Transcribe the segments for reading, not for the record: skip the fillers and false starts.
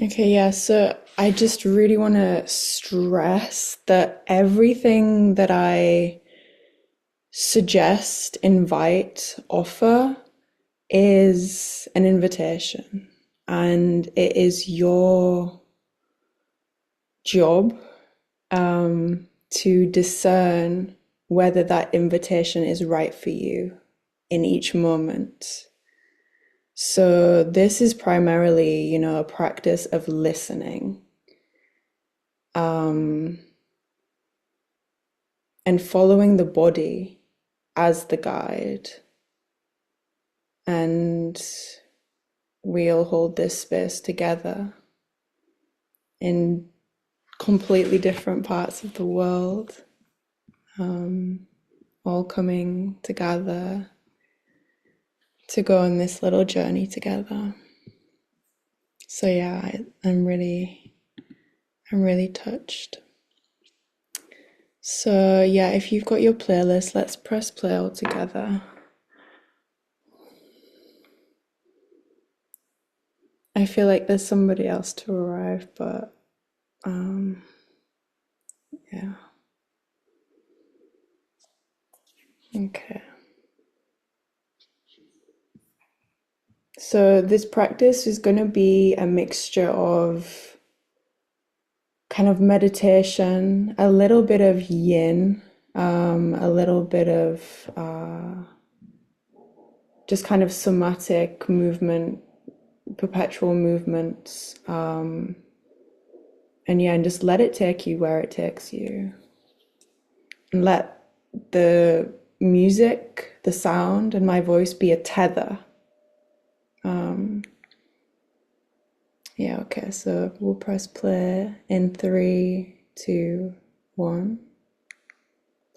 Okay, yeah, so I just really want to stress that everything that I suggest, invite, offer is an invitation, and it is your job to discern whether that invitation is right for you in each moment. So this is primarily, a practice of listening, and following the body as the guide. And we'll hold this space together in completely different parts of the world, all coming together to go on this little journey together. So yeah, I'm really touched. So yeah, if you've got your playlist, let's press play all together. I feel like there's somebody else to arrive, but yeah. Okay. So this practice is going to be a mixture of kind of meditation, a little bit of yin, a little bit of just kind of somatic movement, perpetual movements. And yeah, and just let it take you where it takes you. And let the music, the sound, and my voice be a tether. Yeah, okay, so we'll press play in 3, 2, 1.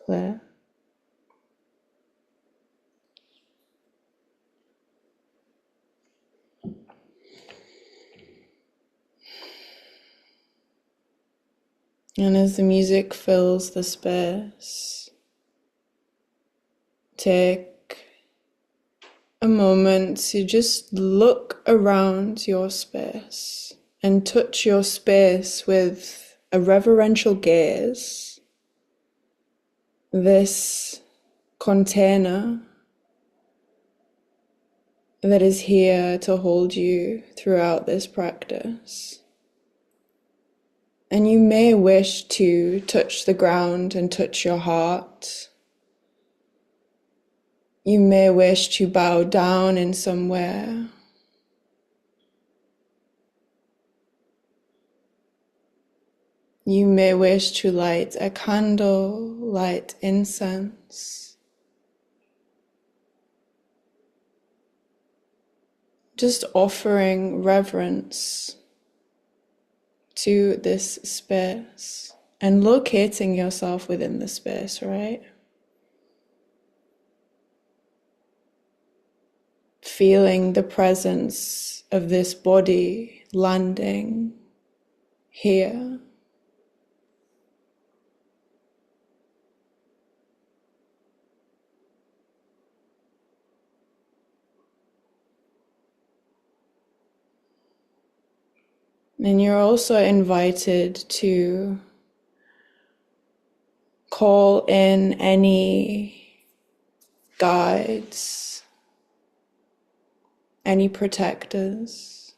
Play. And as the music fills the space, take a moment to just look around your space and touch your space with a reverential gaze. This container that is here to hold you throughout this practice. And you may wish to touch the ground and touch your heart. You may wish to bow down in somewhere. You may wish to light a candle, light incense. Just offering reverence to this space and locating yourself within the space, right? Feeling the presence of this body landing here. And you're also invited to call in any guides, any protectors,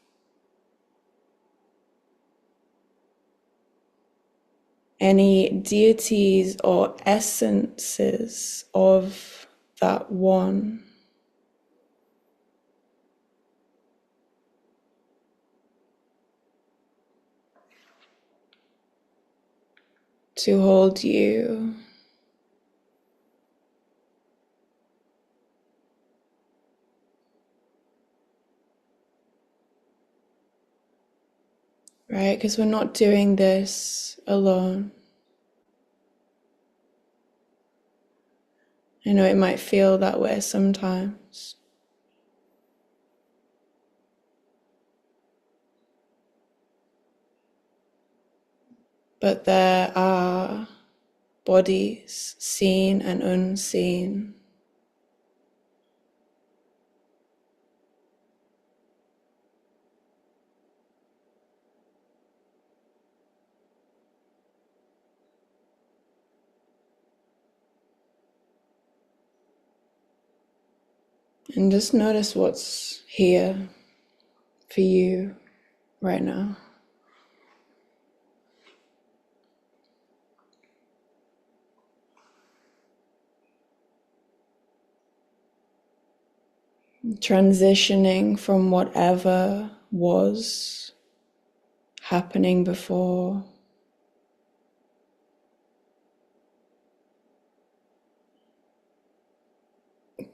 any deities or essences of that one. To hold you. Right? Because we're not doing this alone. I know it might feel that way sometimes. But there are bodies, seen and unseen, And just notice what's here for you right now. Transitioning from whatever was happening before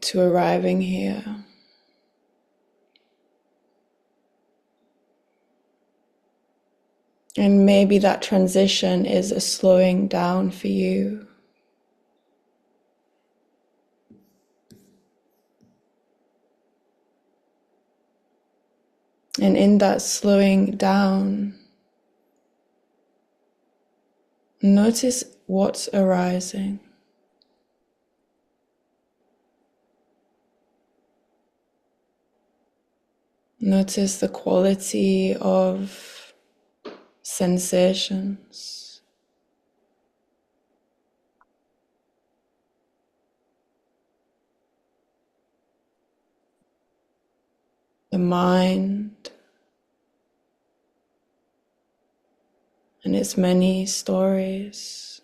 to arriving here. And maybe that transition is a slowing down for you. And in that slowing down, notice what's arising. Notice the quality of sensations. The mind and its many stories.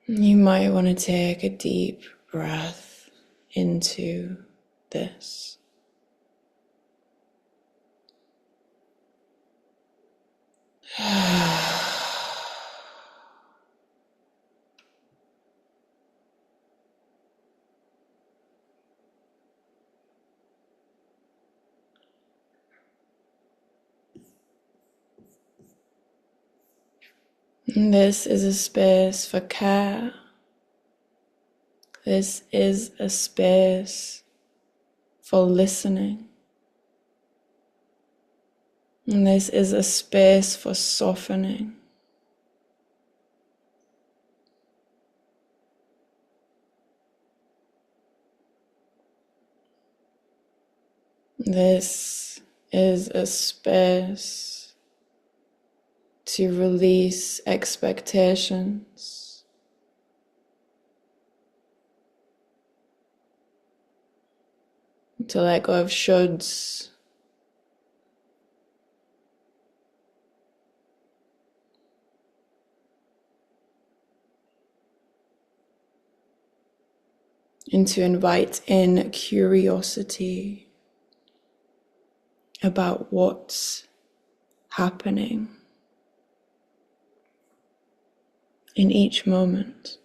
You might want to take a deep breath into this. And this is a space for care. This is a space for listening. And this is a space for softening. This is a space to release expectations, to let go of shoulds, and to invite in curiosity about what's happening in each moment,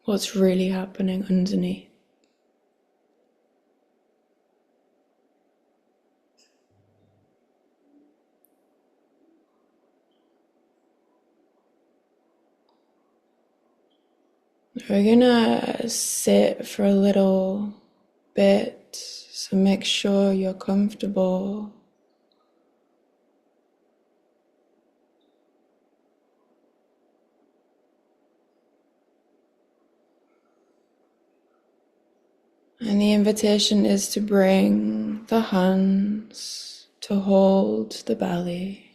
what's really happening underneath. We're gonna sit for a little bit, so make sure you're comfortable. And the invitation is to bring the hands to hold the belly,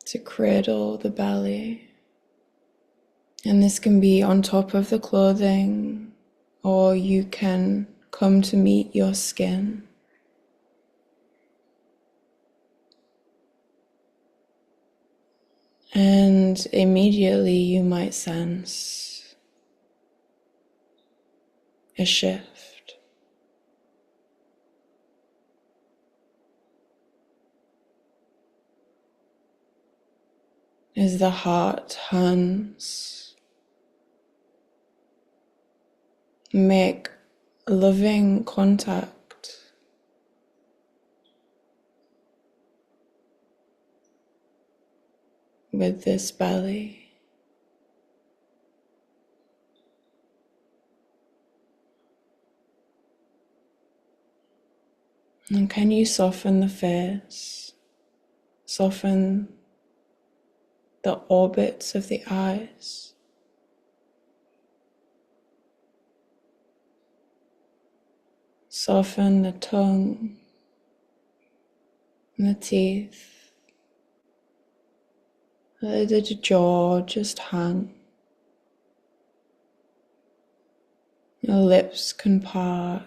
to cradle the belly. And this can be on top of the clothing, or you can come to meet your skin. And immediately you might sense a shift. As the heart, hands make loving contact with this belly. And can you soften the face, soften the orbits of the eyes? Soften the tongue and the teeth. Let the jaw just hang. The lips can part.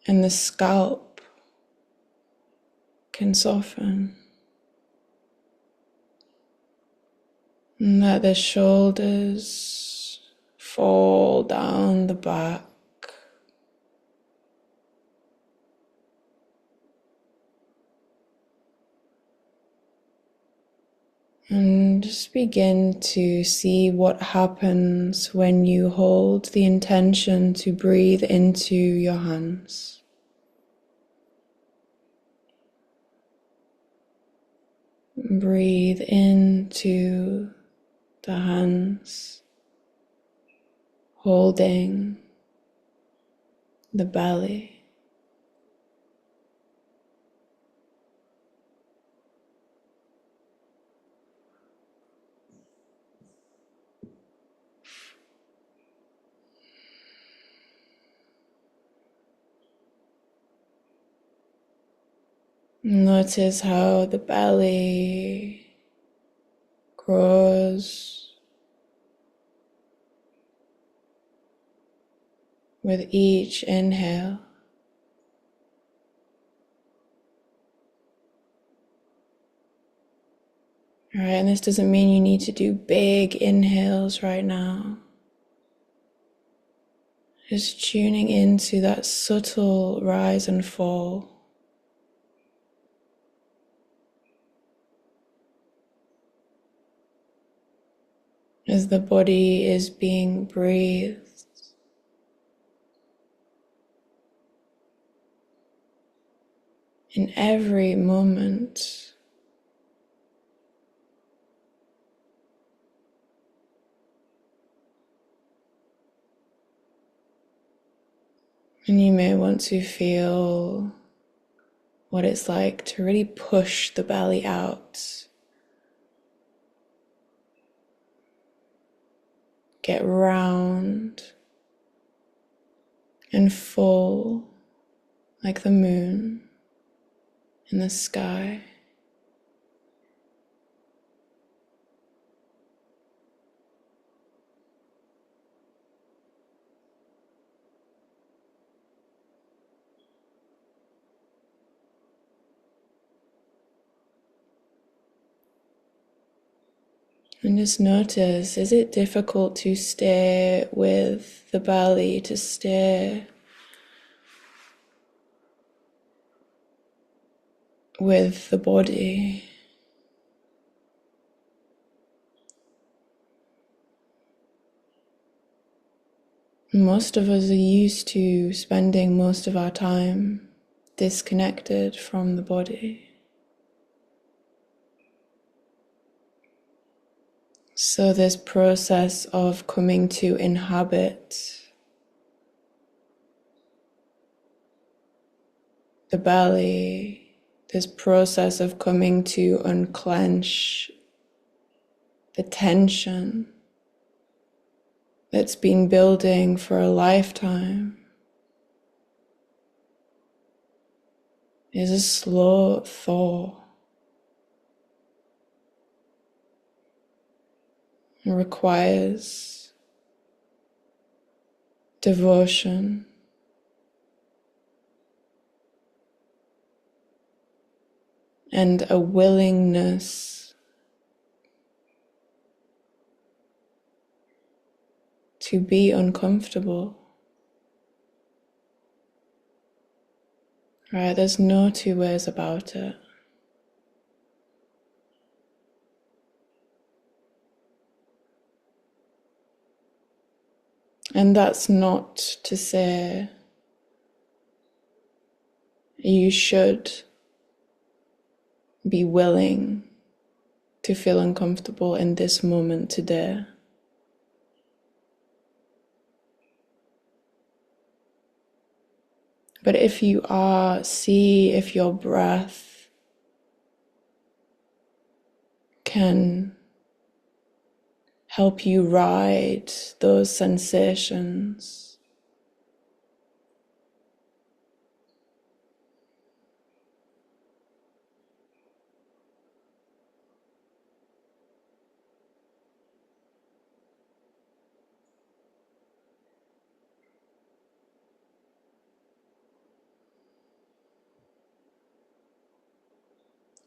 And the scalp can soften. And let the shoulders fall down the back. And just begin to see what happens when you hold the intention to breathe into your hands. Breathe into the hands, holding the belly. Notice how the belly grows with each inhale. All right, and this doesn't mean you need to do big inhales right now. Just tuning into that subtle rise and fall. As the body is being breathed. In every moment. And you may want to feel what it's like to really push the belly out. Get round and full like the moon in the sky. And just notice, is it difficult to stay with the belly, to stay with the body? Most of us are used to spending most of our time disconnected from the body. So this process of coming to inhabit the belly, this process of coming to unclench the tension that's been building for a lifetime is a slow thaw. It requires devotion and a willingness to be uncomfortable. Right? There's no two ways about it. And that's not to say you should be willing to feel uncomfortable in this moment today. But if you are, see if your breath can help you ride those sensations.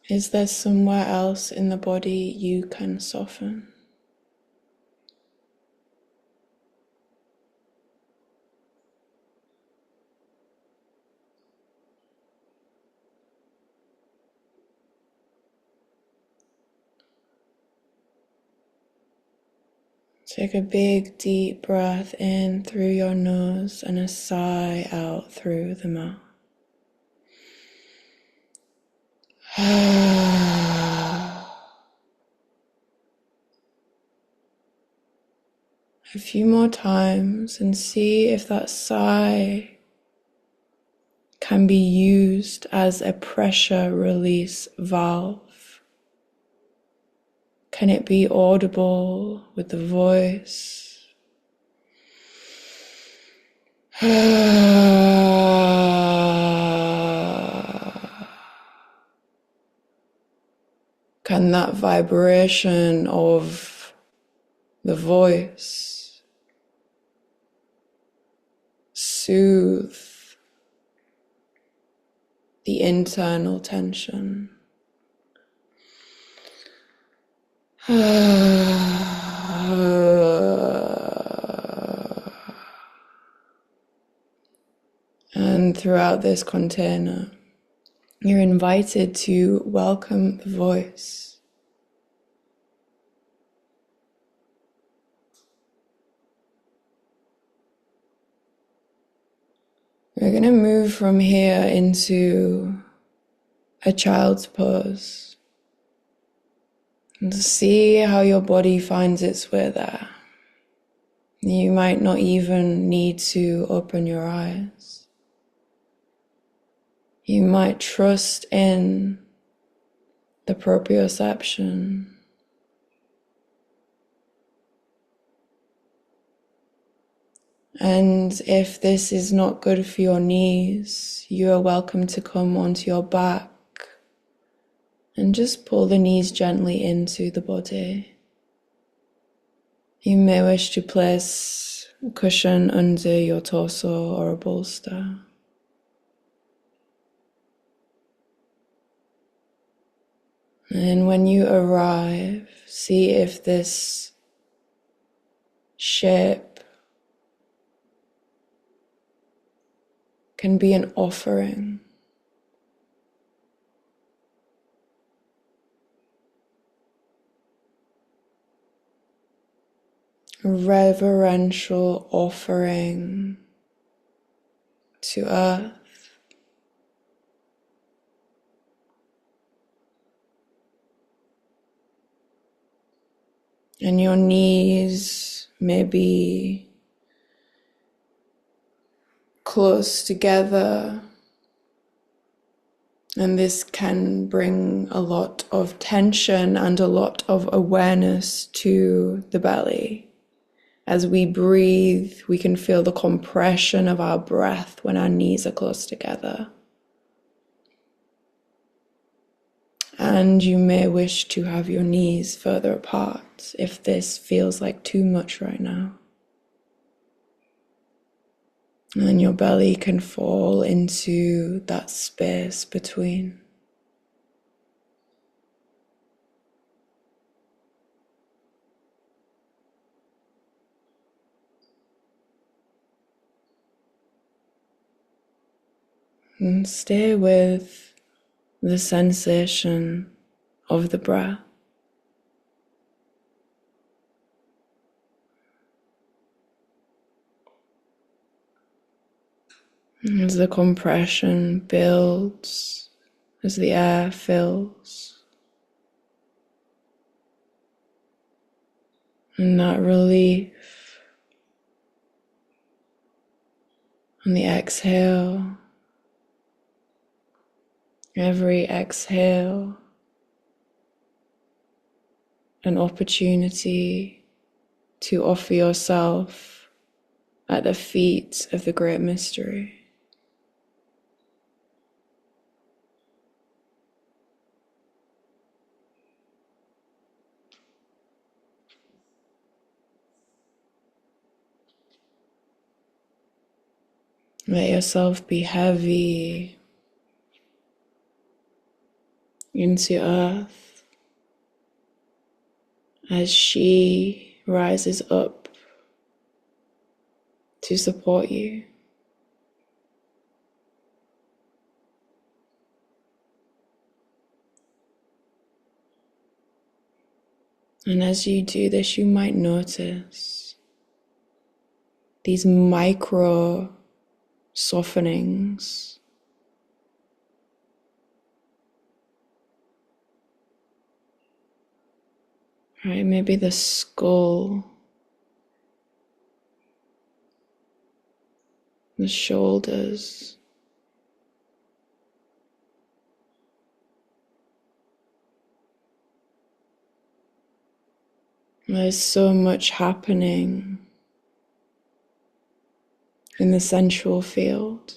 Is there somewhere else in the body you can soften? Take a big deep breath in through your nose and a sigh out through the mouth. A few more times and see if that sigh can be used as a pressure release valve. Can it be audible with the voice? Can that vibration of the voice soothe the internal tension? And throughout this container, you're invited to welcome the voice. We're going to move from here into a child's pose and see how your body finds its way there. You might not even need to open your eyes. You might trust in the proprioception. And if this is not good for your knees, you are welcome to come onto your back and just pull the knees gently into the body. You may wish to place a cushion under your torso or a bolster. And when you arrive, see if this shape can be an offering. A reverential offering to earth. And your knees may be close together, and this can bring a lot of tension and a lot of awareness to the belly. As we breathe, we can feel the compression of our breath when our knees are close together. And you may wish to have your knees further apart if this feels like too much right now. And your belly can fall into that space between. And stay with the sensation of the breath. As the compression builds, as the air fills, and that relief on the exhale, every exhale, an opportunity to offer yourself at the feet of the great mystery. Let yourself be heavy into earth as she rises up to support you. And as you do this, you might notice these micro softenings. Right, maybe the skull, the shoulders. There's so much happening in the sensual field.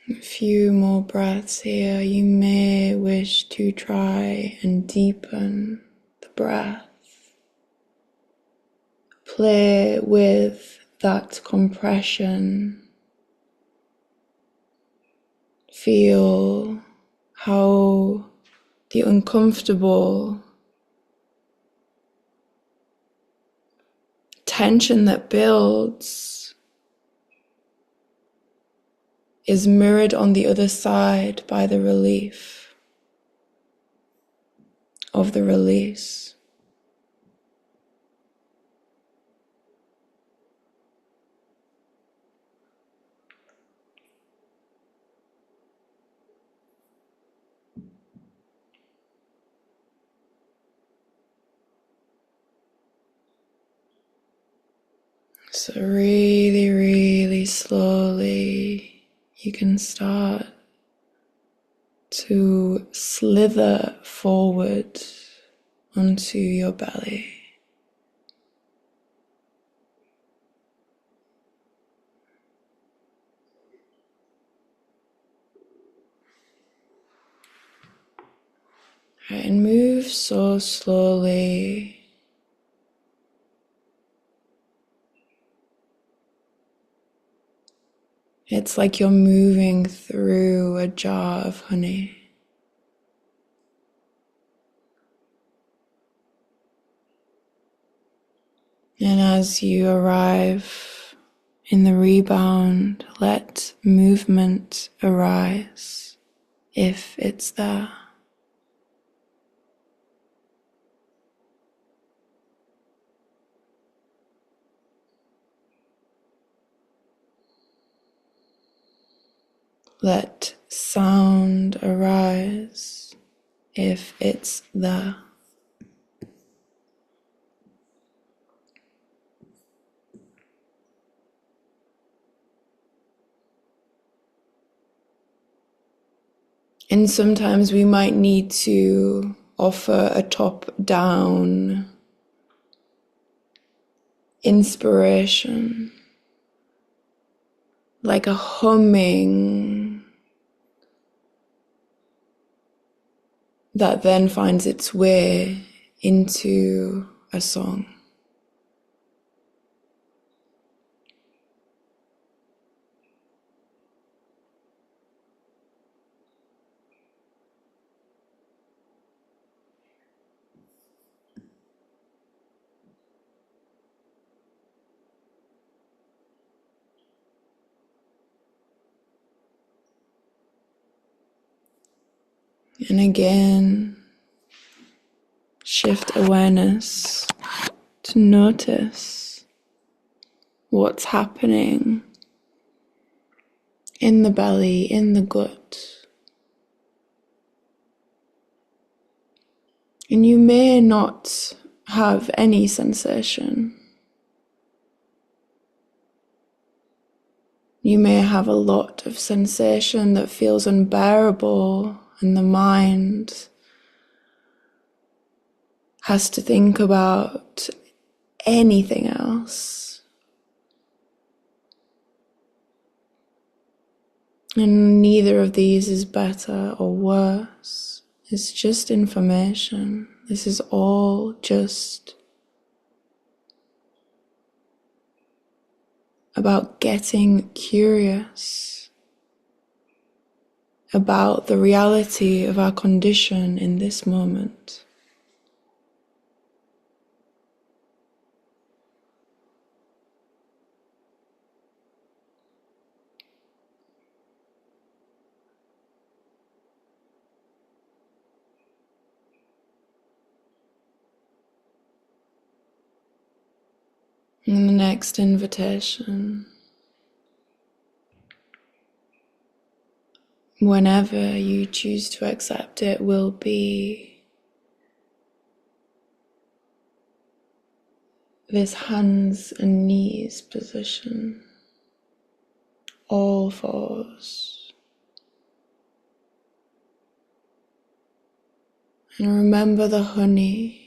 A few more breaths here. You may wish to try and deepen the breath. Play with that compression. Feel how the uncomfortable tension that builds is mirrored on the other side by the relief of the release. So really, really slowly, you can start to slither forward onto your belly. Right, and move so slowly. It's like you're moving through a jar of honey. And as you arrive in the rebound, let movement arise if it's there. Let sound arise if it's there. And sometimes we might need to offer a top-down inspiration, like a humming that then finds its way into a song. And again, shift awareness to notice what's happening in the belly, in the gut. And you may not have any sensation. You may have a lot of sensation that feels unbearable, and the mind has to think about anything else. And neither of these is better or worse. It's just information. This is all just about getting curious about the reality of our condition in this moment. And the next invitation, whenever you choose to accept it, will be this hands and knees position, all fours. And remember the honey.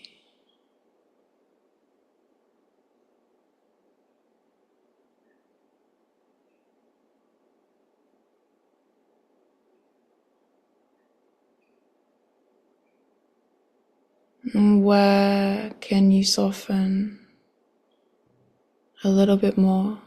And where can you soften a little bit more?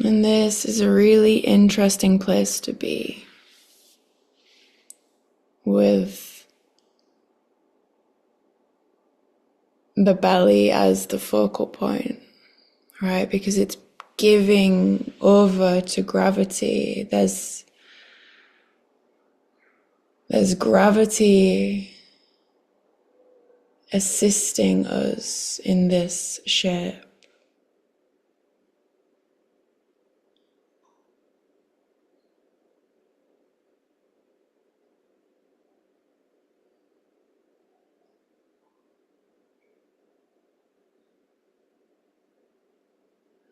And this is a really interesting place to be, with the belly as the focal point, right? Because it's giving over to gravity. There's gravity assisting us in this shape.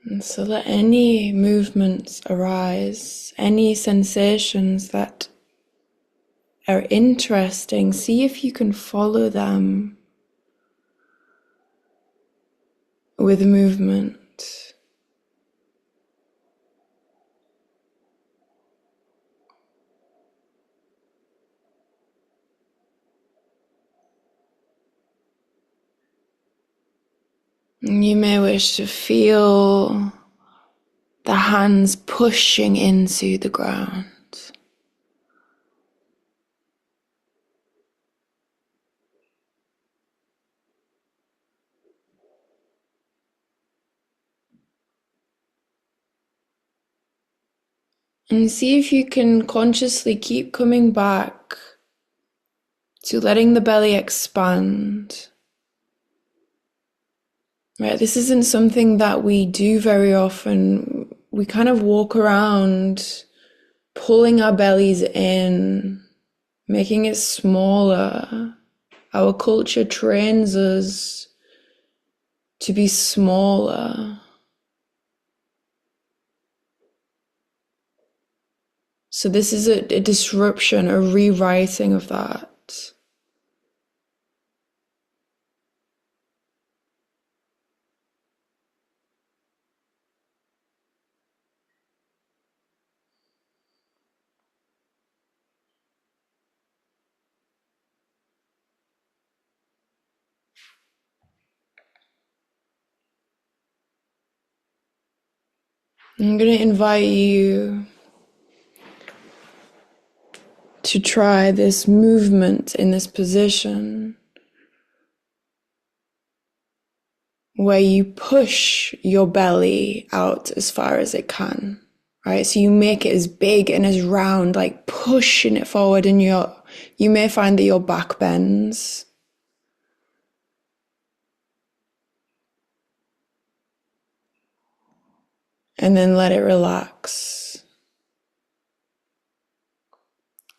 And so let any movements arise, any sensations that are interesting, see if you can follow them with movement. And you may wish to feel the hands pushing into the ground. And see if you can consciously keep coming back to letting the belly expand. Right, this isn't something that we do very often. We kind of walk around pulling our bellies in, making it smaller. Our culture trains us to be smaller. So this is a disruption, a rewriting of that. I'm going to invite you to try this movement in this position where you push your belly out as far as it can, right? So you make it as big and as round, like pushing it forward, and you may find that your back bends. and then let it relax.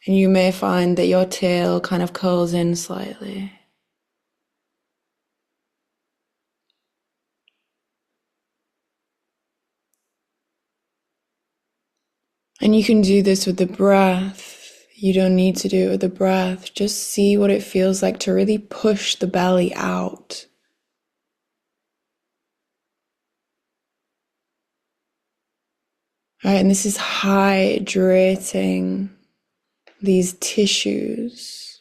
And you may find that your tail kind of curls in slightly. And you can do this with the breath. You don't need to do it with the breath. Just see what it feels like to really push the belly out. All right, and this is hydrating these tissues,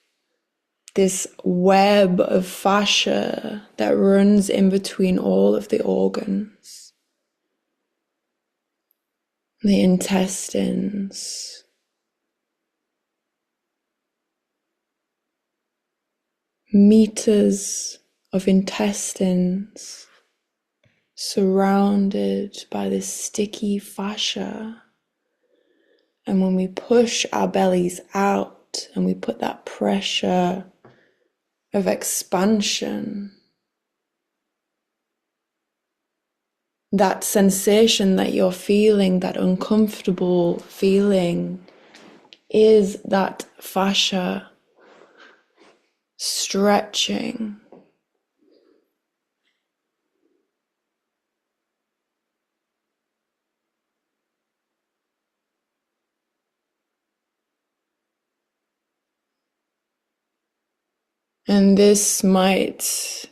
this web of fascia that runs in between all of the organs, the intestines, meters of intestines surrounded by this sticky fascia. And when we push our bellies out and we put that pressure of expansion, that sensation that you're feeling, that uncomfortable feeling, is that fascia stretching. And this might,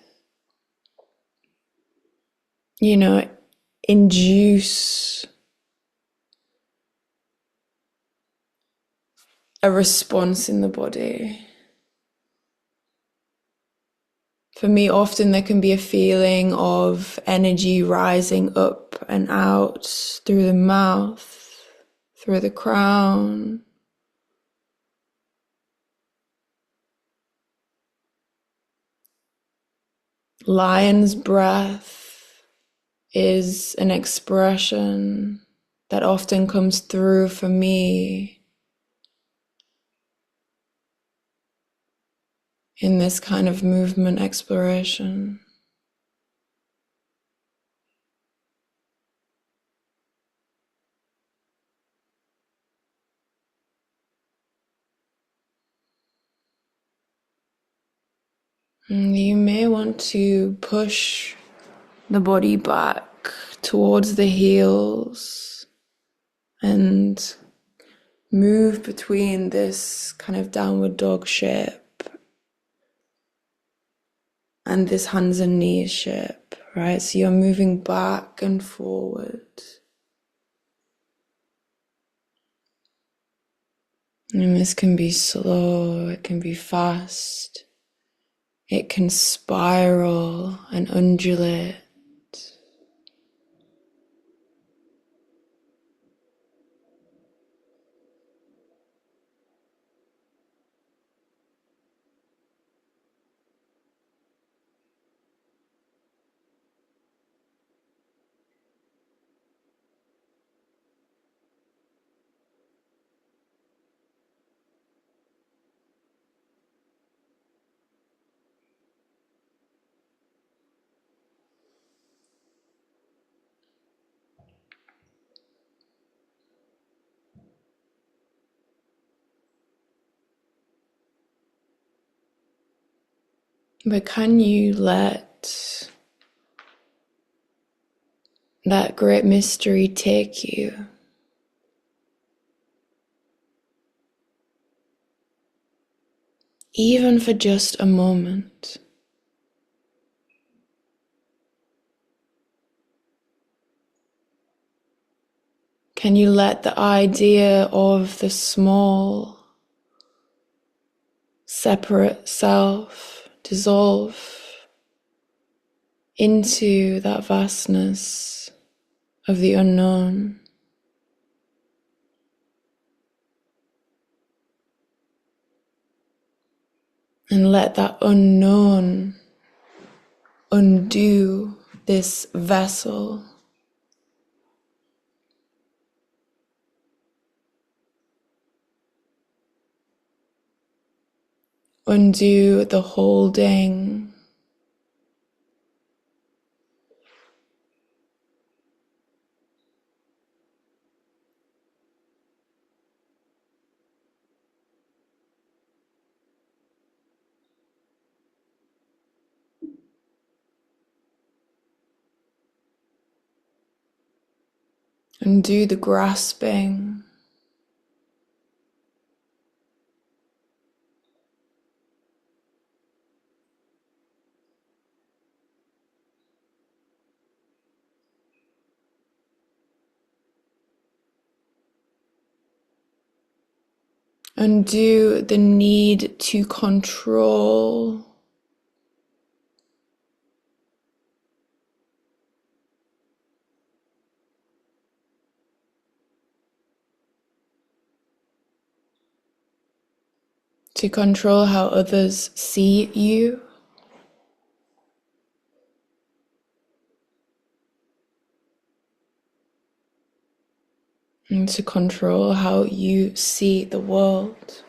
induce a response in the body. For me, often there can be a feeling of energy rising up and out through the mouth, through the crown. Lion's breath is an expression that often comes through for me in this kind of movement exploration. And you may want to push the body back towards the heels and move between this kind of downward dog shape and this hands and knees shape, right? So you're moving back and forward. And this can be slow, it can be fast, it can spiral and undulate. But can you let that great mystery take you? Even for just a moment. Can you let the idea of the small, separate self dissolve into that vastness of the unknown? And let that unknown undo this vessel. Undo the holding. and do the grasping. And do the need to control. To control how others see you. And to control how you see the world.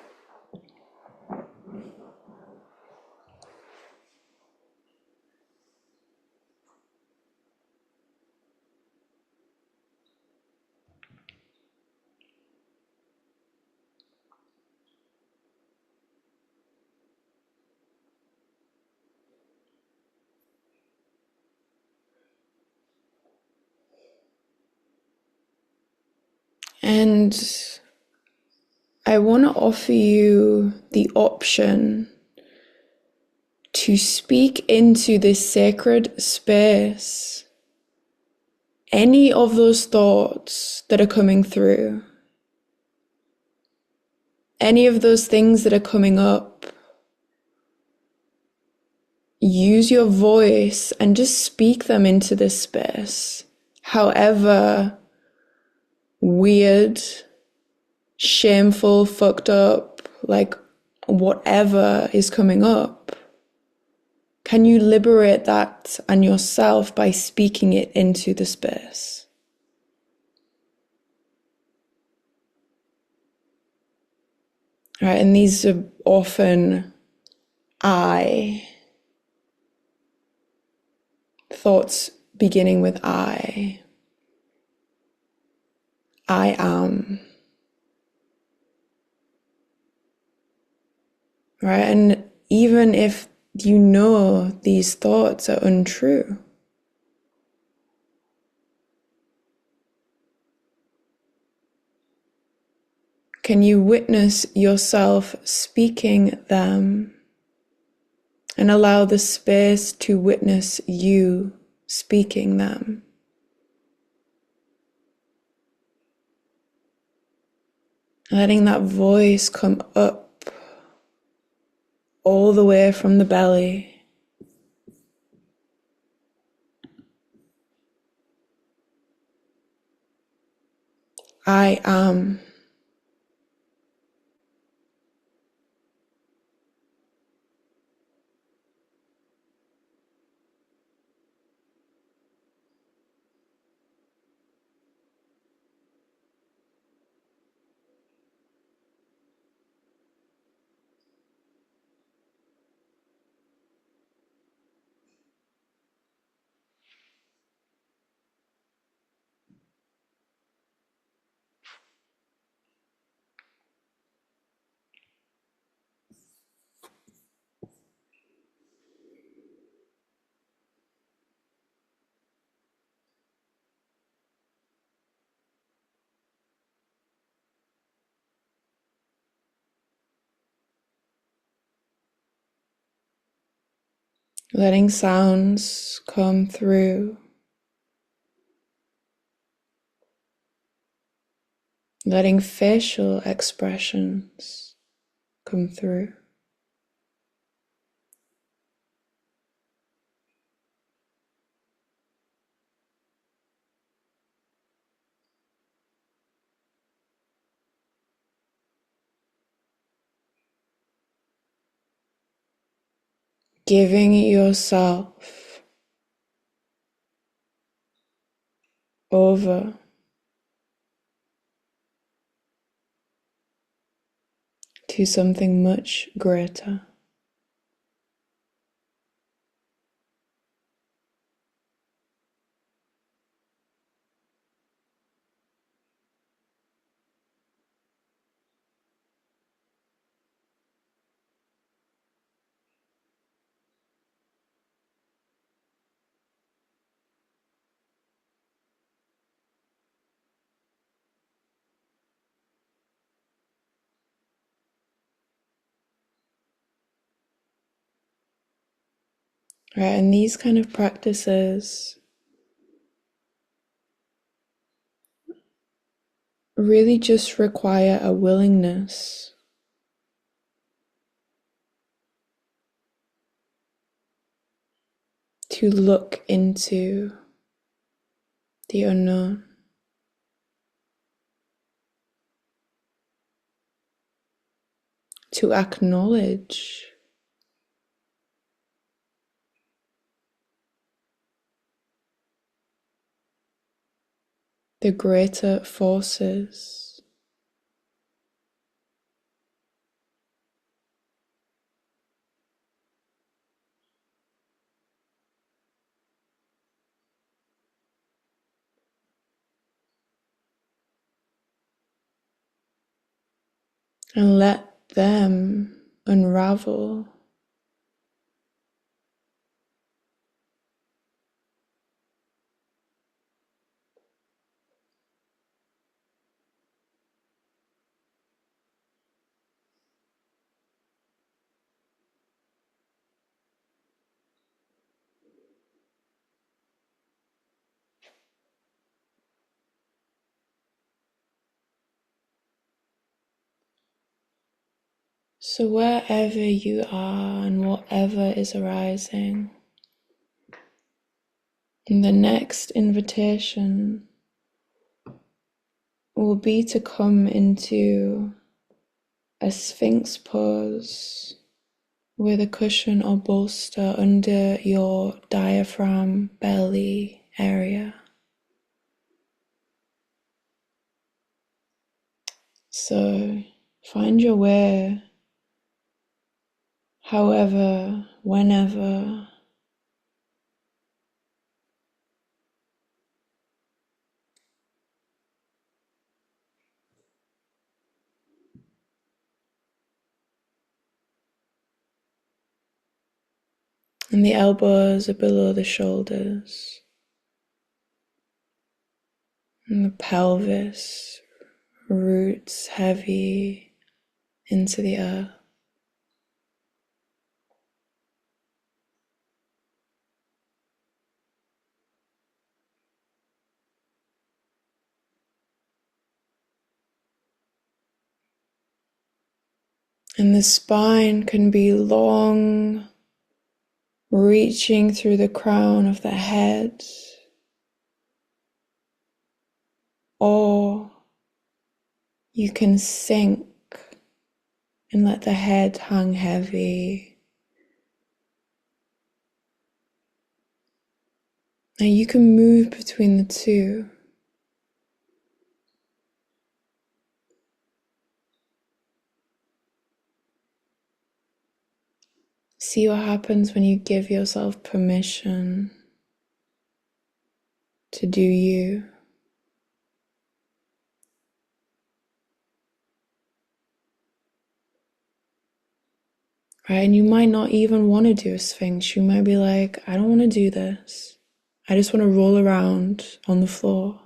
And I want to offer you the option to speak into this sacred space any of those thoughts that are coming through, any of those things that are coming up. Use your voice and just speak them into this space. However weird, shameful, fucked up, like whatever is coming up, can you liberate that and yourself by speaking it into the space? Right, and these are often thoughts beginning with I am, right? And even if you know these thoughts are untrue, can you witness yourself speaking them and allow the space to witness you speaking them? Letting that voice come up all the way from the belly. I am. Letting sounds come through. Letting facial expressions come through. Giving yourself over to something much greater. Right, and these kind of practices really just require a willingness to look into the unknown, to acknowledge the greater forces and let them unravel So wherever you are and whatever is arising, the next invitation will be to come into a sphinx pose with a cushion or bolster under your diaphragm belly area. So find your way, however, whenever, and the elbows are below the shoulders, and the pelvis roots heavy into the earth. And the spine can be long, reaching through the crown of the head, or you can sink and let the head hang heavy. Now you can move between the two. See what happens when you give yourself permission to do you. Right? And you might not even want to do a sphinx. You might be like, I don't want to do this. I just want to roll around on the floor.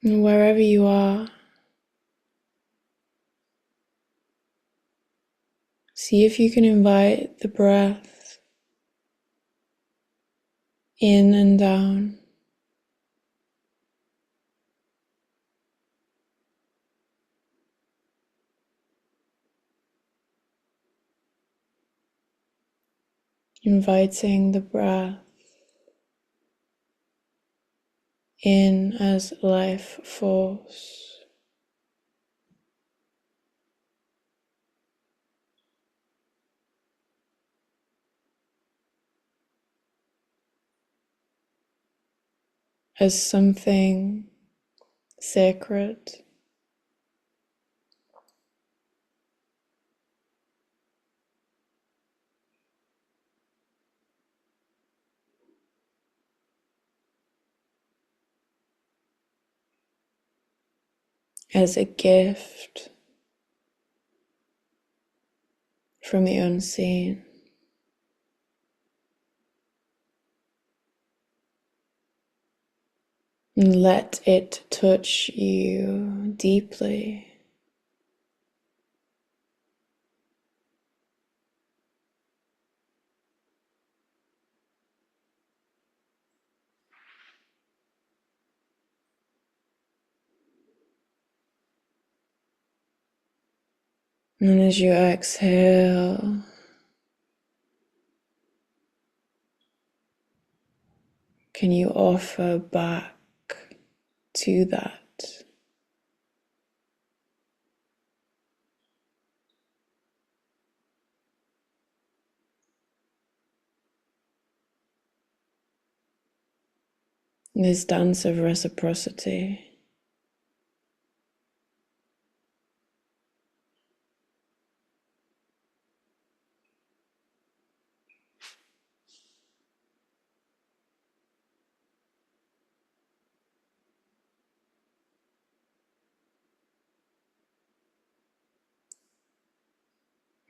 And wherever you are, see if you can invite the breath in and down. Inviting the breath in as life force, as something sacred, as a gift from the unseen. And let it touch you deeply. And as you exhale, can you offer back to that this dance of reciprocity?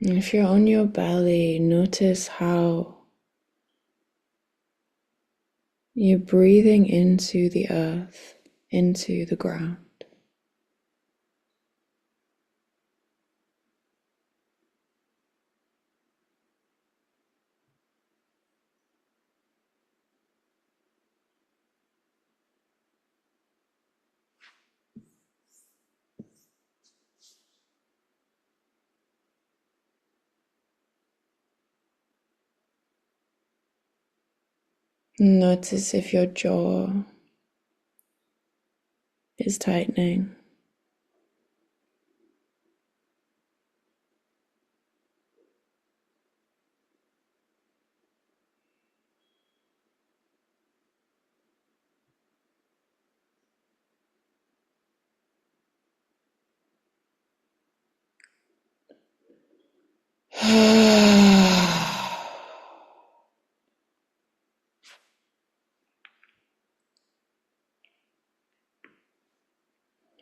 And if you're on your belly, notice how you're breathing into the earth, into the ground. Notice if your jaw is tightening.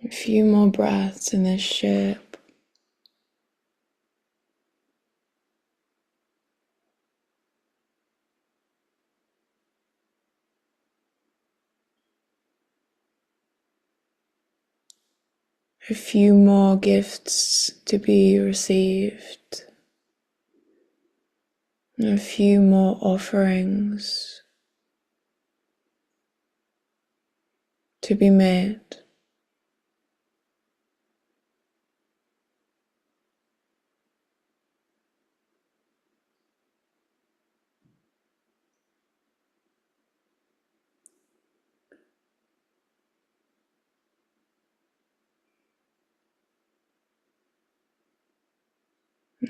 A few more breaths in this shape. A few more gifts to be received. A few more offerings to be made.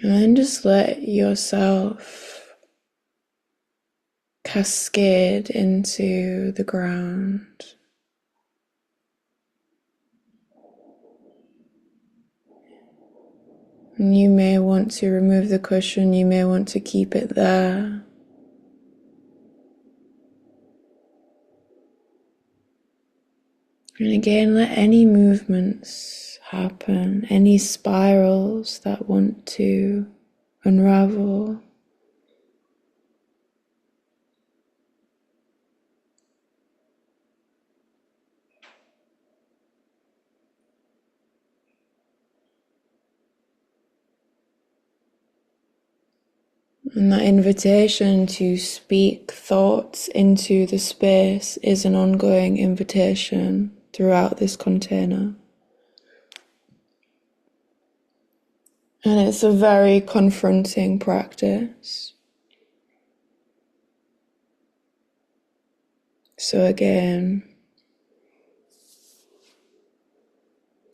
And then just let yourself cascade into the ground. And you may want to remove the cushion, you may want to keep it there. And again, let any movements happen, any spirals that want to unravel. And that invitation to speak thoughts into the space is an ongoing invitation throughout this container. And it's a very confronting practice. So again,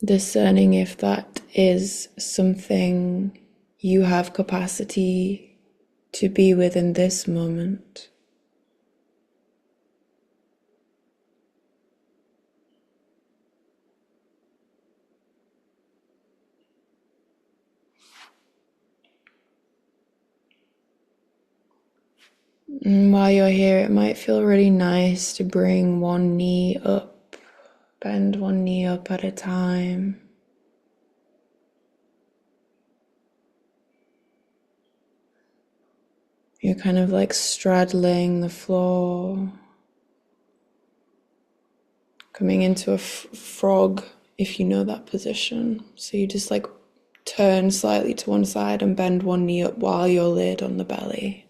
discerning if that is something you have capacity to be with in this moment. And while you're here, it might feel really nice to bring one knee up, bend one knee up at a time. You're kind of like straddling the floor, coming into a frog if you know that position. So you just like turn slightly to one side and bend one knee up while you're laid on the belly.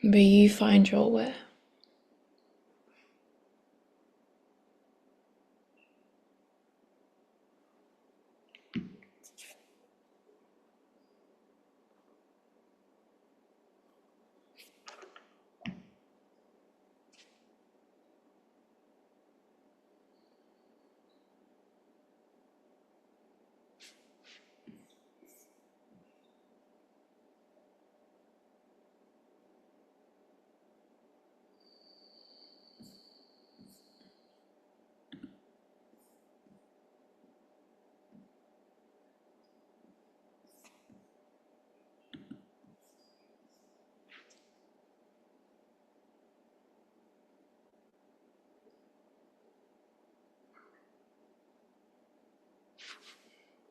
But you find your way.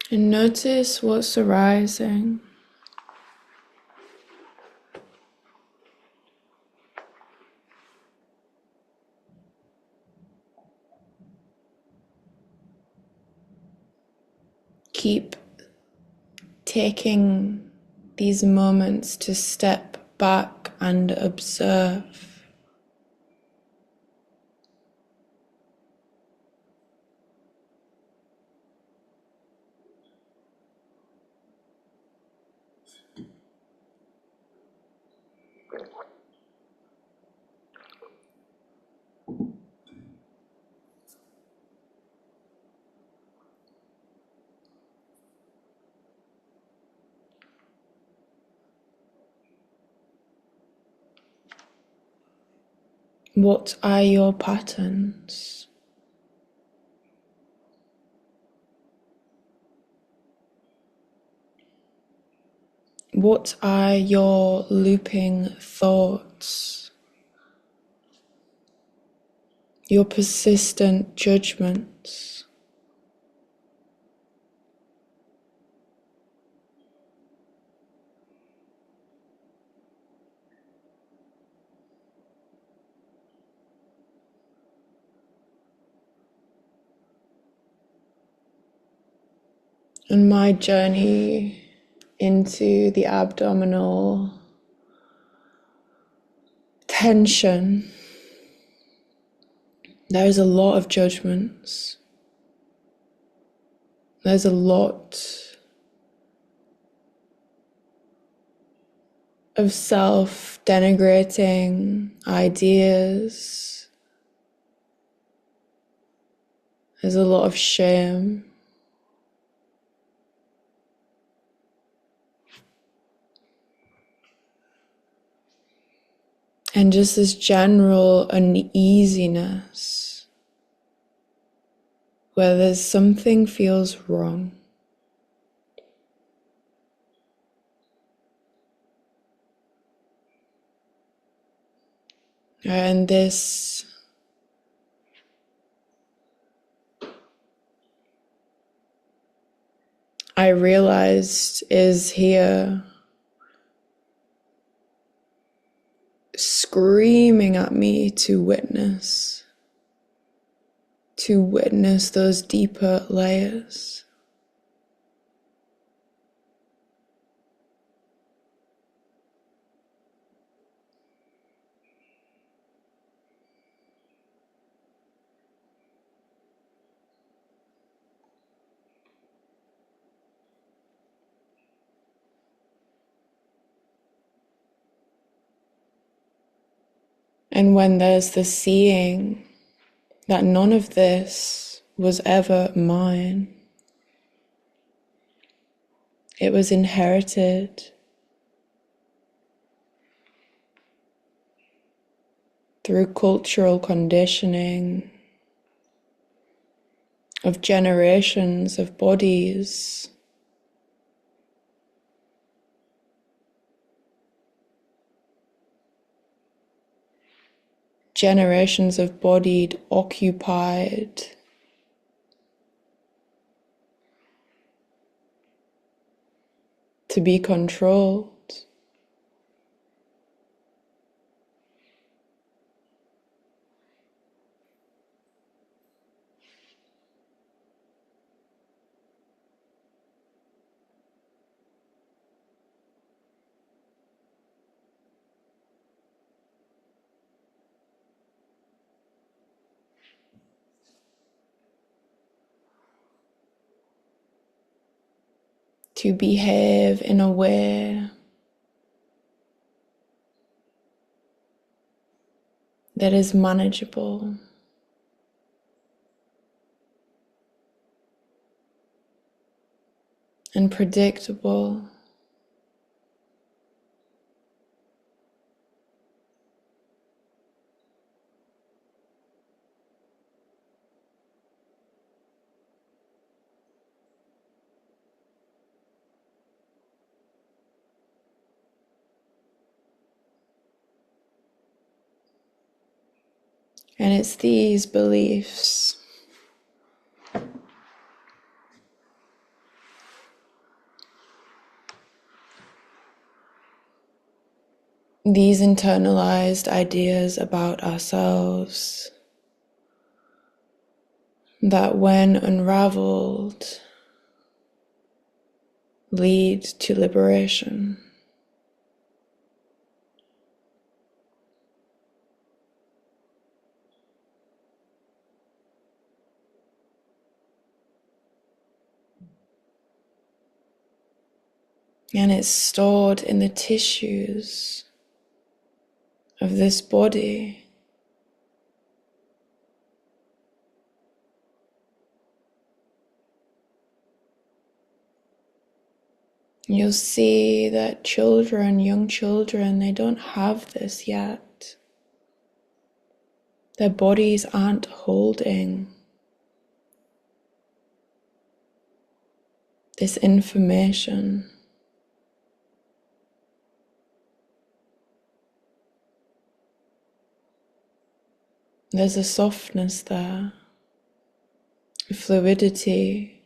And notice what's arising. Keep taking these moments to step back and observe. What are your patterns? What are your looping thoughts? Your persistent judgments? And my journey into the abdominal tension, there's a lot of judgments. There's a lot of self-denigrating ideas. There's a lot of shame. And just this general uneasiness where there's something feels wrong. And this I realized is here screaming at me to witness those deeper layers. And when there's the seeing that none of this was ever mine, it was inherited through cultural conditioning of generations of bodies. generations of bodied, occupied, to be controlled. To behave in a way that is manageable and predictable. And it's these beliefs these internalized ideas about ourselves that, when unraveled, lead to liberation. And it's stored in the tissues of this body. You'll see that children, young children, they don't have this yet. Their bodies aren't holding this information. There's a softness there, a fluidity,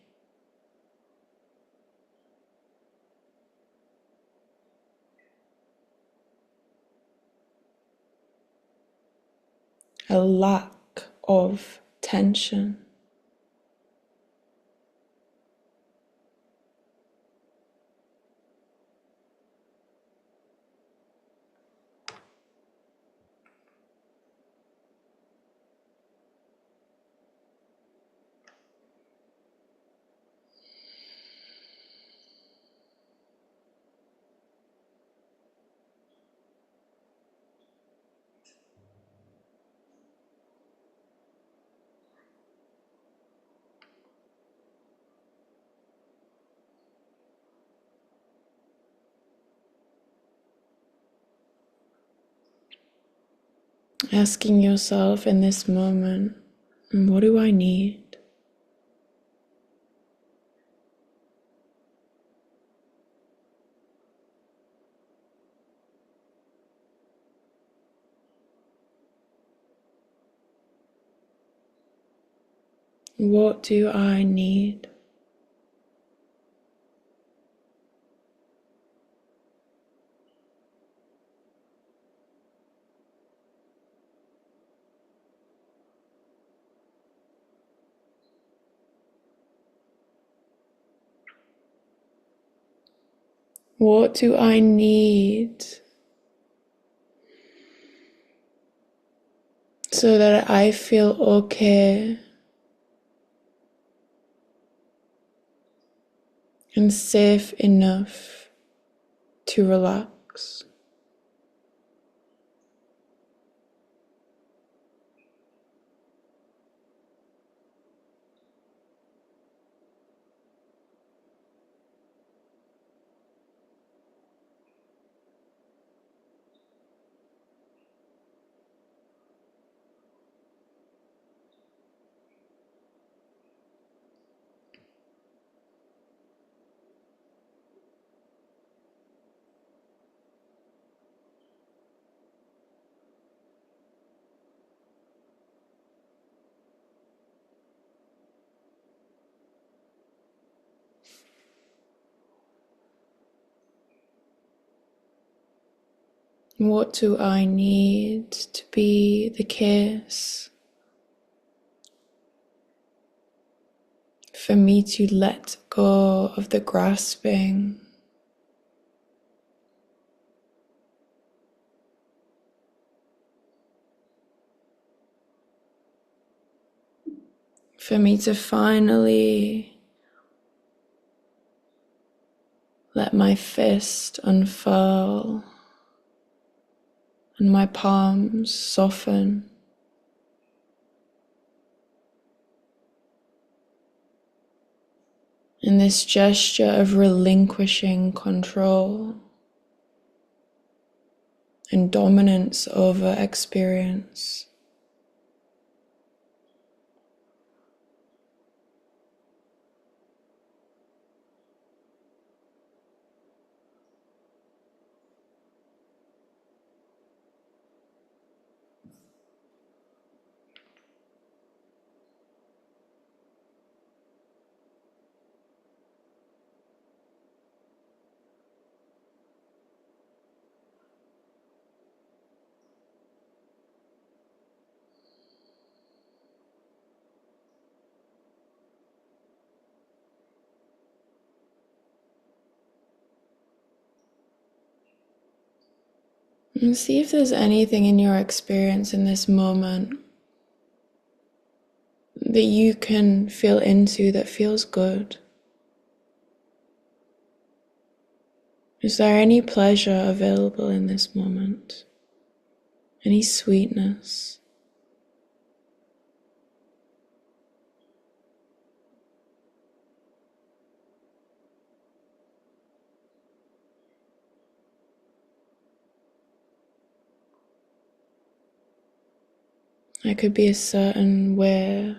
a lack of tension. Asking yourself in this moment, what do I need? What do I need? What do I need so that I feel okay and safe enough to relax? What do I need to be the case for me to let go of the grasping? For me to finally let my fist unfurl and my palms soften. In this gesture of relinquishing control and dominance over experience. And see if there's anything in your experience in this moment that you can feel into that feels good. Is there any pleasure available in this moment? Any sweetness? There could be a certain way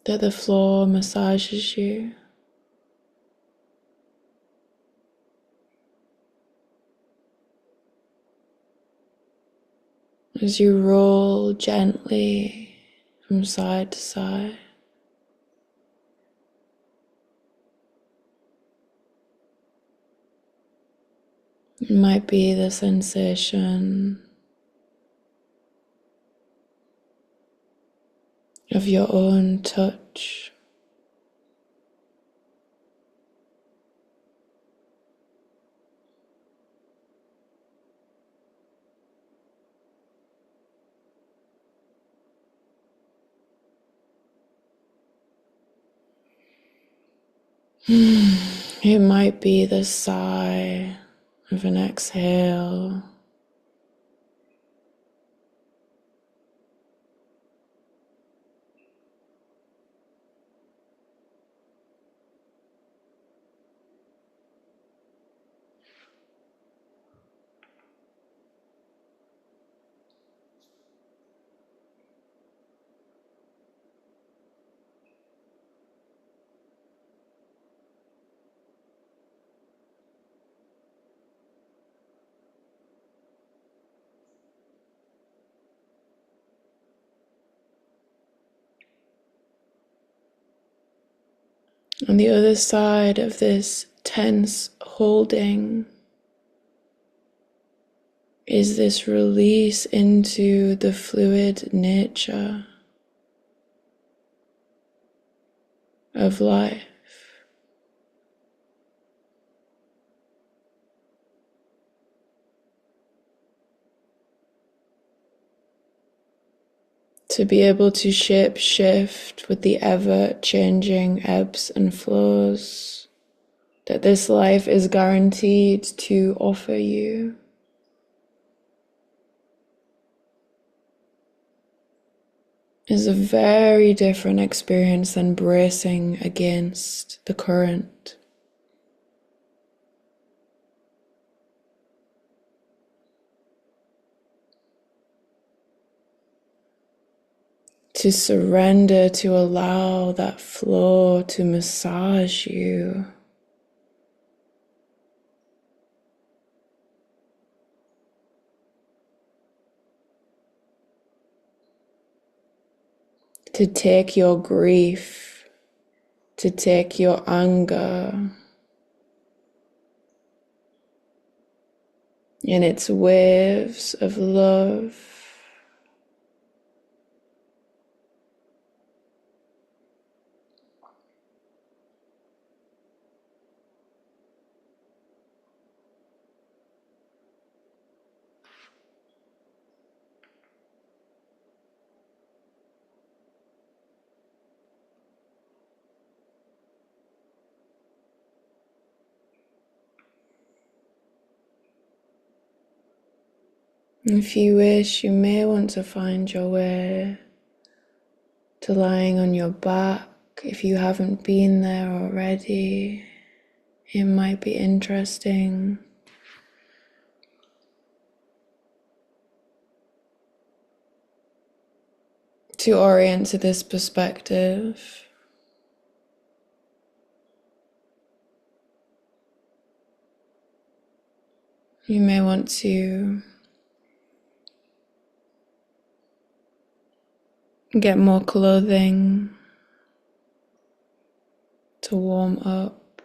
that the floor massages you. As you roll gently from side to side. It might be the sensation of your own touch. It might be the sigh of an exhale. On the other side of this tense holding is this release into the fluid nature of life. To be able to shape shift with the ever-changing ebbs and flows that this life is guaranteed to offer you. Is a very different experience than bracing against the current. To surrender, to allow that flow to massage you. To take your grief, to take your anger, in its waves of love. If you wish, you may want to find your way to lying on your back. If you haven't been there already, it might be interesting to orient to this perspective. You may want to get more clothing to warm up.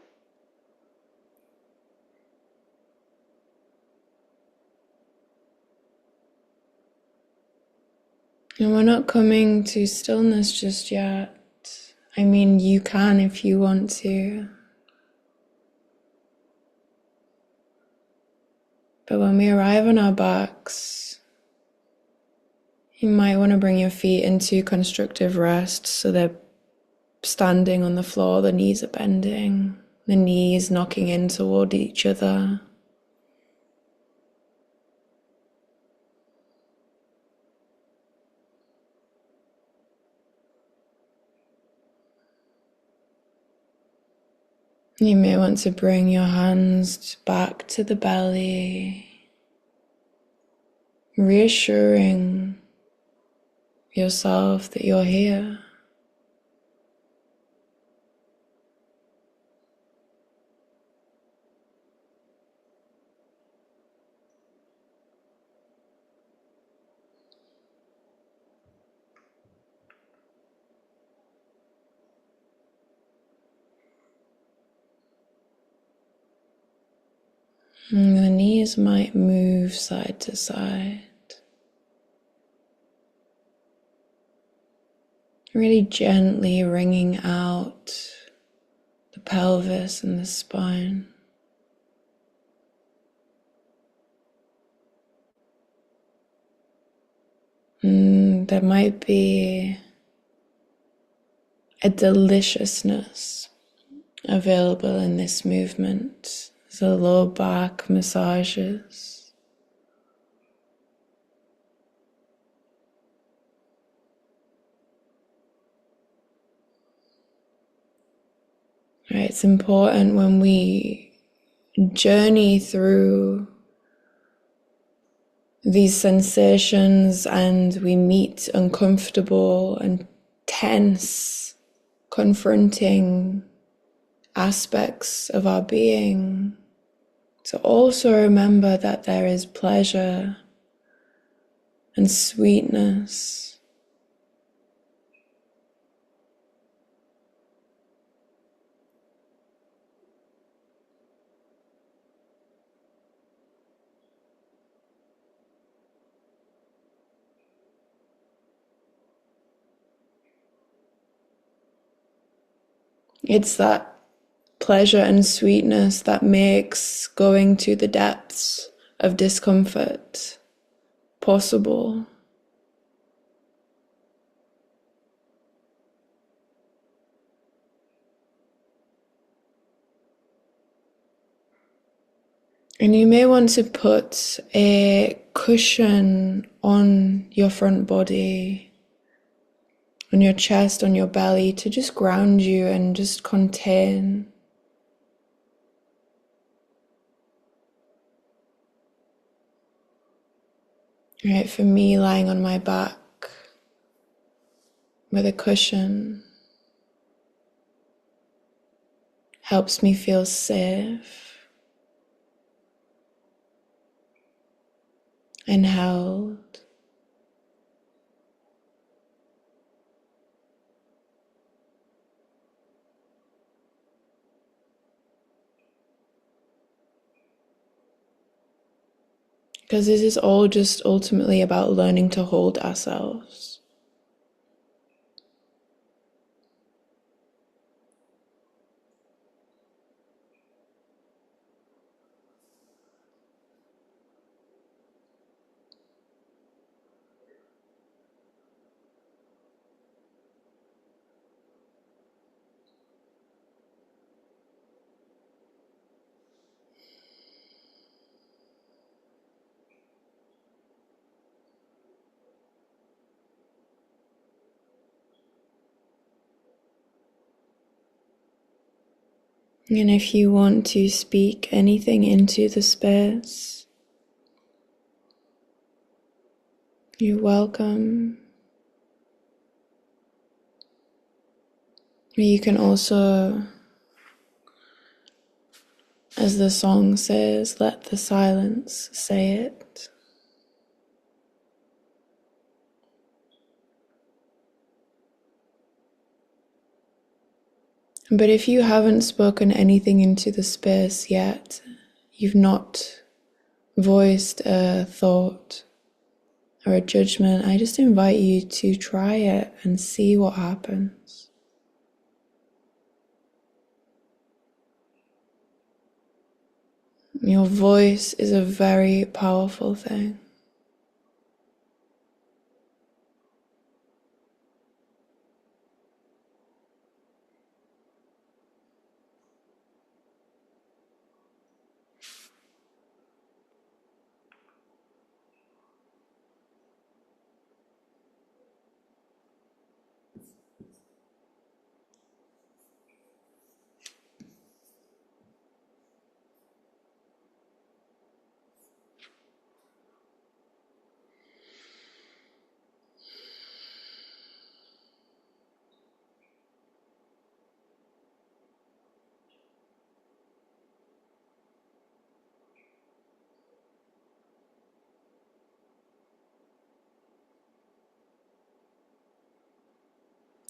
And we're not coming to stillness just yet. I mean, you can if you want to. But when we arrive on our backs, you might want to bring your feet into constructive rest so they're standing on the floor, the knees are bending, the knees knocking in toward each other. You may want to bring your hands back to the belly, reassuring yourself that you're here. And the knees might move side to side, really gently wringing out the pelvis and the spine. There might be a deliciousness available in this movement. The low back massages. Right, it's important when we journey through these sensations and we meet uncomfortable and tense, confronting aspects of our being, to also remember that there is pleasure and sweetness. It's that pleasure and sweetness that makes going to the depths of discomfort possible. And you may want to put a cushion on your front body, on your chest, on your belly, to just ground you and just contain. Right, for me, lying on my back with a cushion helps me feel safe and held. Because this is all just ultimately about learning to hold ourselves. And if you want to speak anything into the space, you're welcome. You can also, as the song says, let the silence say it. But if you haven't spoken anything into the space yet, you've not voiced a thought or a judgment, I just invite you to try it and see what happens. Your voice is a very powerful thing.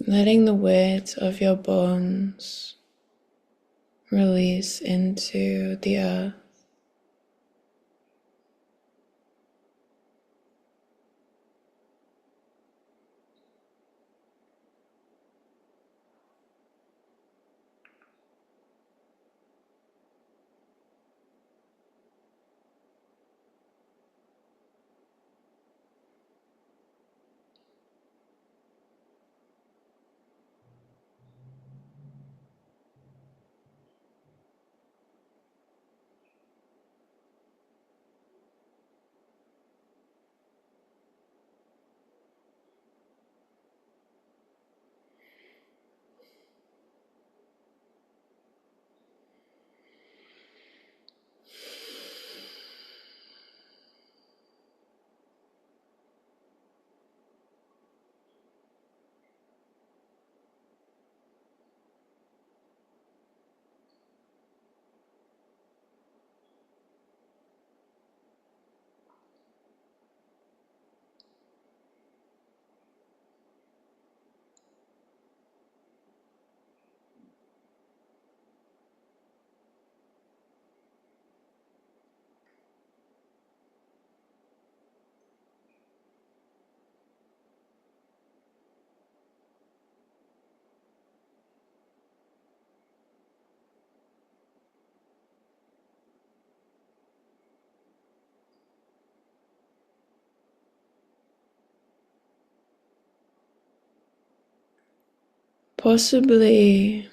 Letting the weight of your bones release into the earth. Possibly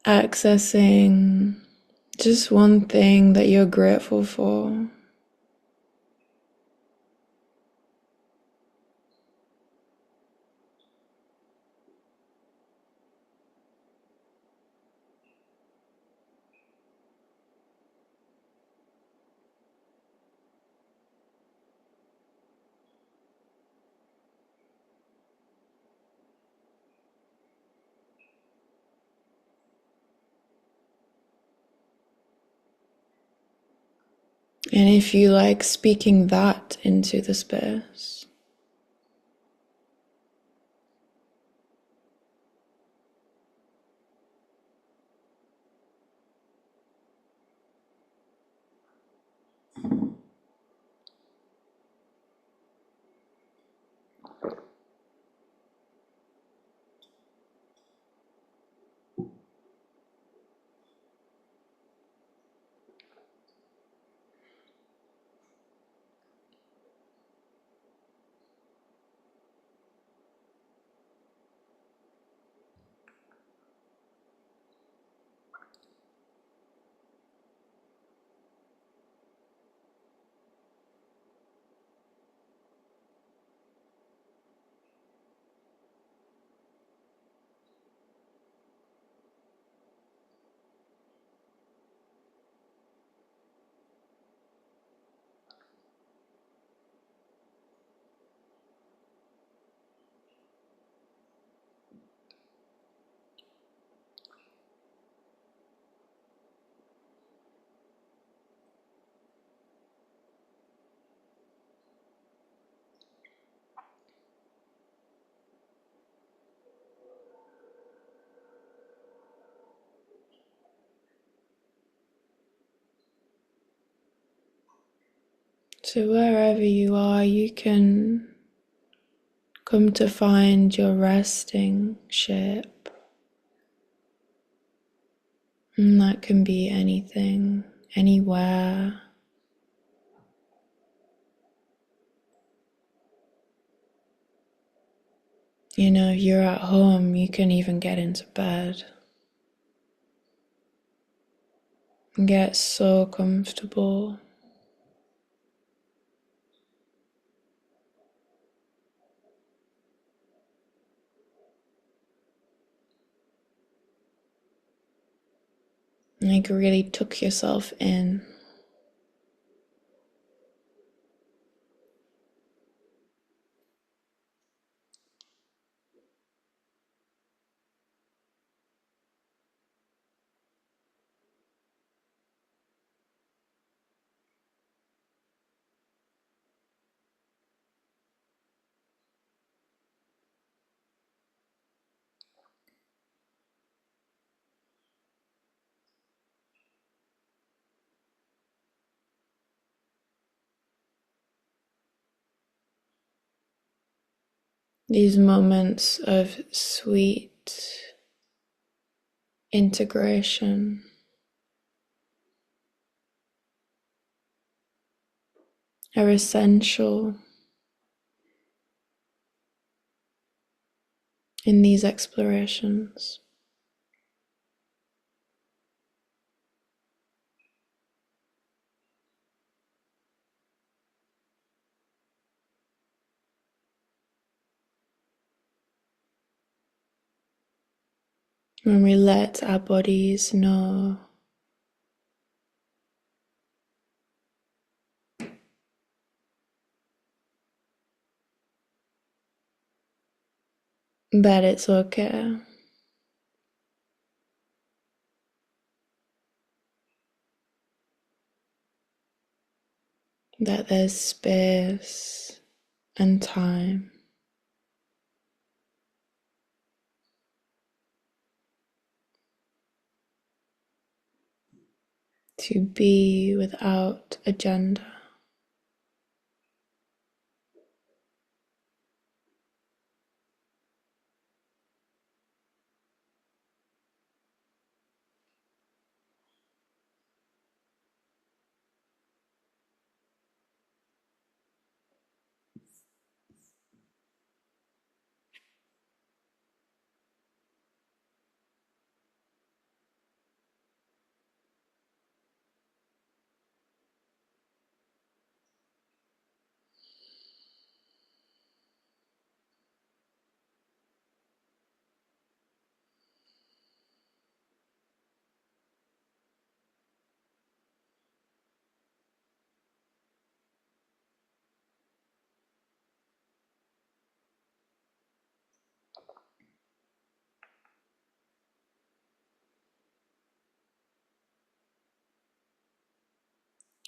accessing just one thing that you're grateful for. And if you like speaking that into the space. So wherever you are, you can come to find your resting shape. And that can be anything, anywhere. You know, if you're at home, you can even get into bed and get so comfortable. Like really tuck yourself in. These moments of sweet integration are essential in these explorations. When we let our bodies know that it's okay, that there's space and time to be without agenda.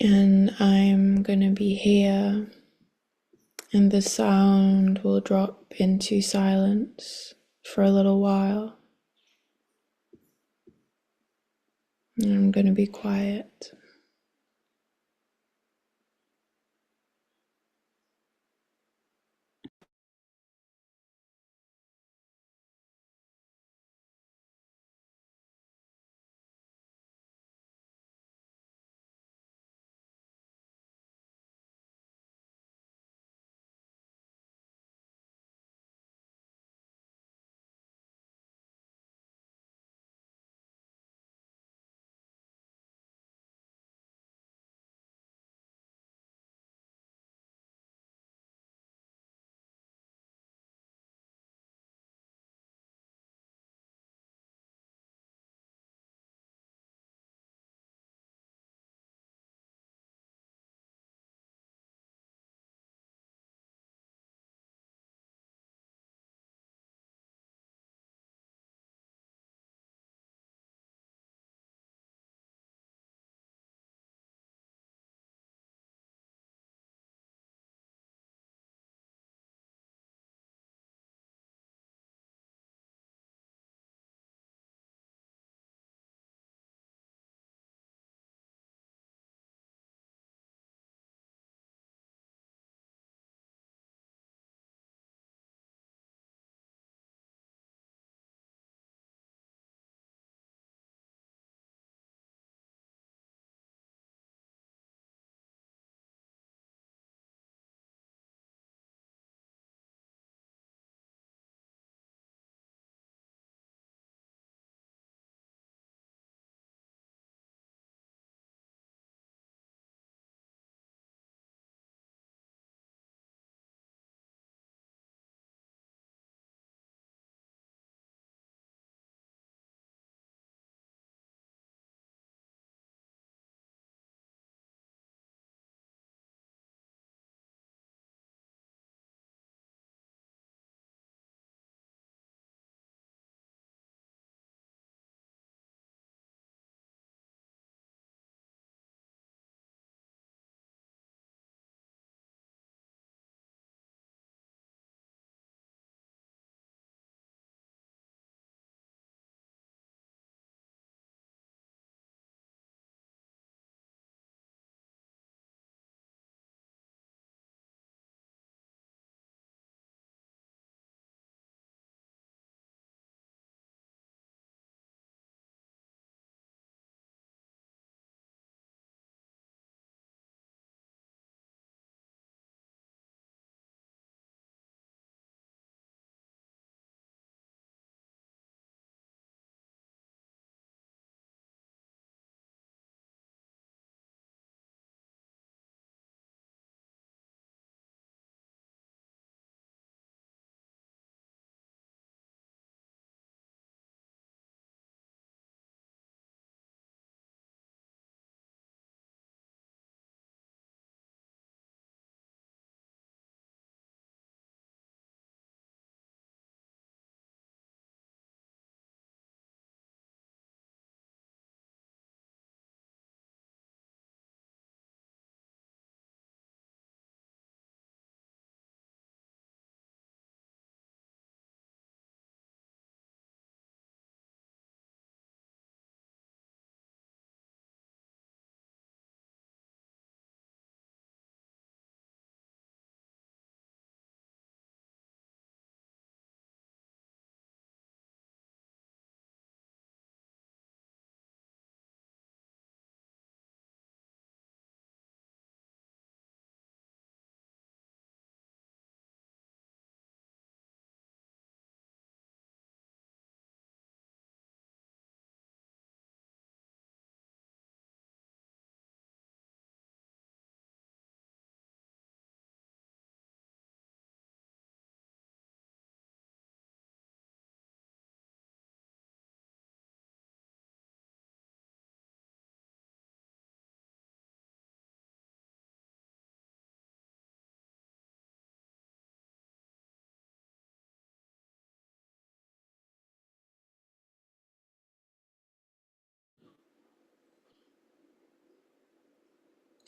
And I'm going to be here, and the sound will drop into silence for a little while. And I'm going to be quiet.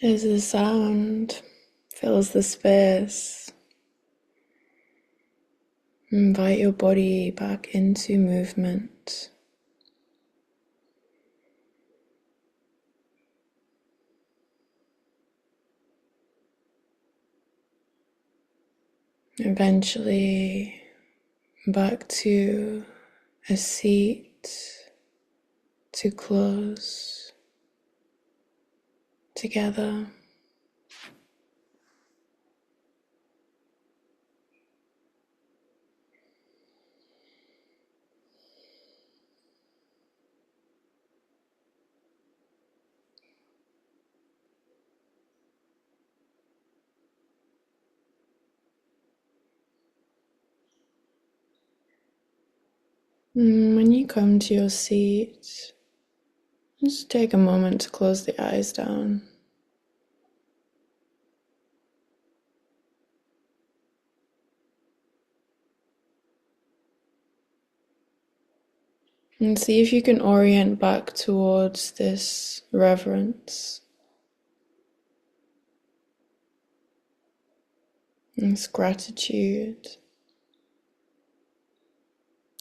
As the sound fills the space, invite your body back into movement. Eventually back to a seat to close together. When you come to your seat, just take a moment to close the eyes down. And see if you can orient back towards this reverence, this gratitude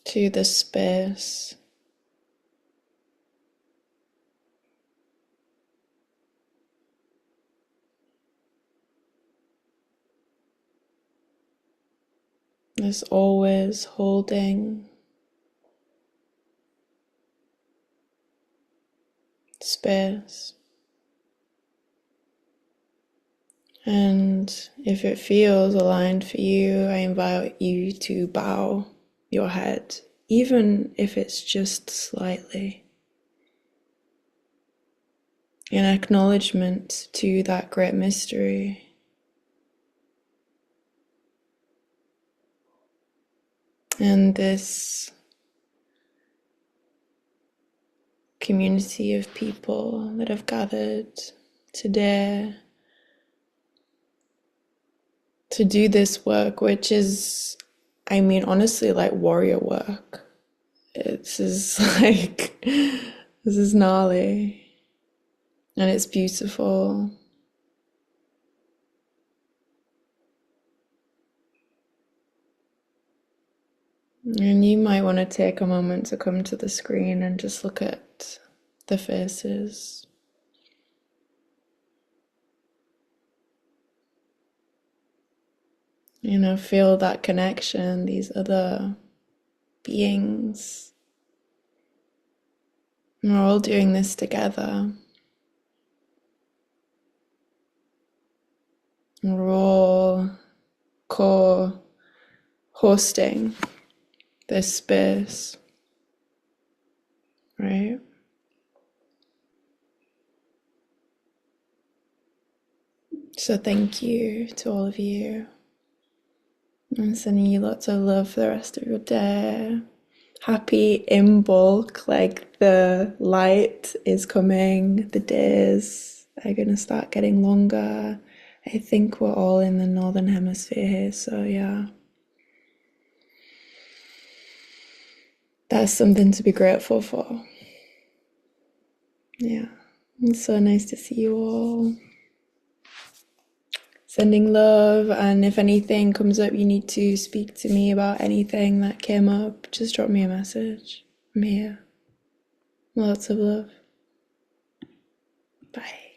to the space. This always holding space. And if it feels aligned for you, I invite you to bow your head, even if it's just slightly, in acknowledgement to that great mystery. And this community of people that have gathered today to do this work, which is, I mean, honestly, like warrior work. This is like, this is gnarly and it's beautiful. And you might want to take a moment to come to the screen and just look at the faces. You know, feel that connection, these other beings. We're all doing this together. We're all co-hosting this space, right? So thank you to all of you. I'm sending you lots of love for the rest of your day. Happy imbolc, like the light is coming, the days are gonna start getting longer. I think we're all in the northern hemisphere here, so yeah. That's something to be grateful for. Yeah, it's so nice to see you all. Sending love, and if anything comes up you need to speak to me about anything that came up, just drop me a message. I'm here. Lots of love. Bye.